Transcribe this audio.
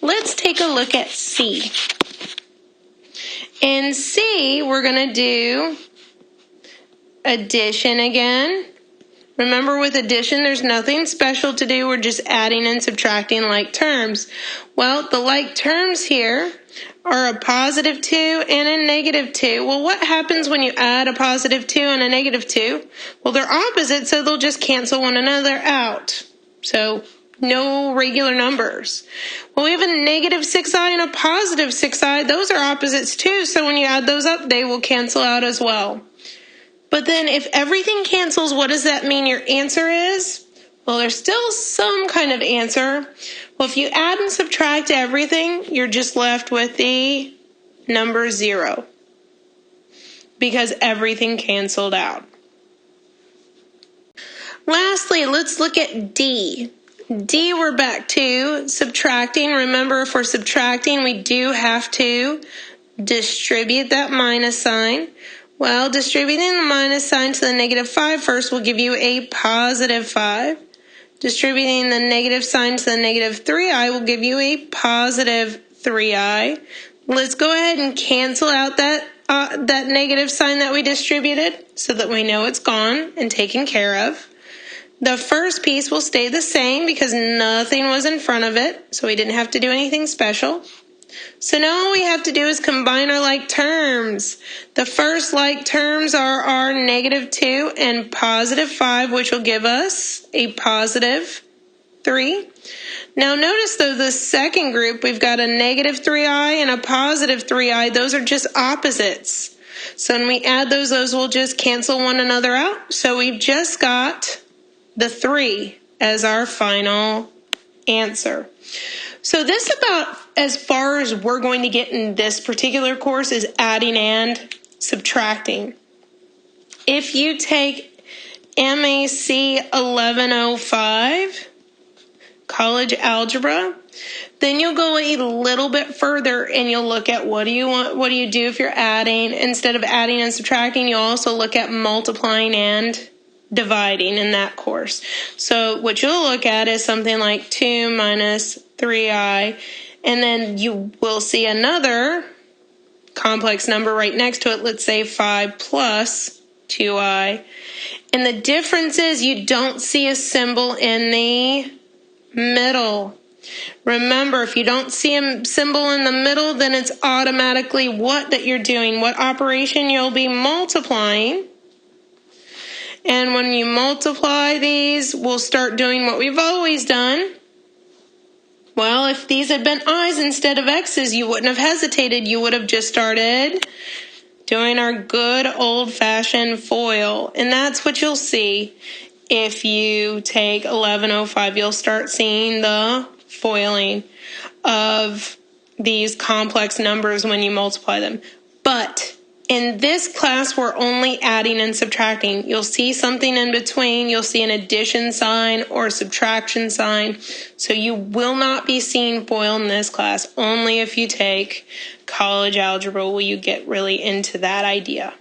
Let's take a look at C. In C, we're going to do addition again. Remember, with addition, there's nothing special to do. We're just adding and subtracting like terms. Well, the like terms here are a positive 2 and a negative 2. Well, what happens when you add a positive 2 and a negative 2? Well, they're opposite, so they'll just cancel one another out. So no regular numbers. Well, we have a negative 6i and a positive 6i. Those are opposites too, so when you add those up, they will cancel out as well. But then if everything cancels, what does that mean your answer is? Well, there's still some kind of answer. Well, if you add and subtract everything, you're just left with the number 0 because everything canceled out. Lastly, let's look at D. D, we're back to subtracting. Remember, if we're subtracting, we do have to distribute that minus sign. Well, distributing the minus sign to the negative 5 first will give you a positive 5. Distributing the negative sign to the negative 3i will give you a positive 3i. Let's go ahead and cancel out that negative sign that we distributed so that we know it's gone and taken care of. The first piece will stay the same because nothing was in front of it, so we didn't have to do anything special. So now all we have to do is combine our like terms. The first like terms are our negative 2 and positive 5, which will give us a positive 3. Now notice though, the second group, we've got a negative 3i and a positive 3i. Those are just opposites. So when we add those will just cancel one another out. So we've just got the 3 as our final answer. So this about as far as we're going to get in this particular course is adding and subtracting. If you take MAC 1105, college algebra, then you'll go a little bit further and you'll look at what do you do if you're adding. Instead of adding and subtracting, you'll also look at multiplying and dividing in that course. So what you'll look at is something like 2 minus 3i, and then you will see another complex number right next to it. Let's say 5 plus 2i. And the difference is you don't see a symbol in the middle. Remember, if you don't see a symbol in the middle, then it's automatically what that you're doing, what operation you'll be multiplying. And when you multiply these, we'll start doing what we've always done. Well, if these had been i's instead of x's, you wouldn't have hesitated. You would have just started doing our good old-fashioned FOIL. And that's what you'll see if you take 1105. You'll start seeing the FOILing of these complex numbers when you multiply them. But in this class, we're only adding and subtracting. You'll see something in between. You'll see an addition sign or a subtraction sign. So you will not be seeing FOIL in this class. Only if you take college algebra will you get really into that idea.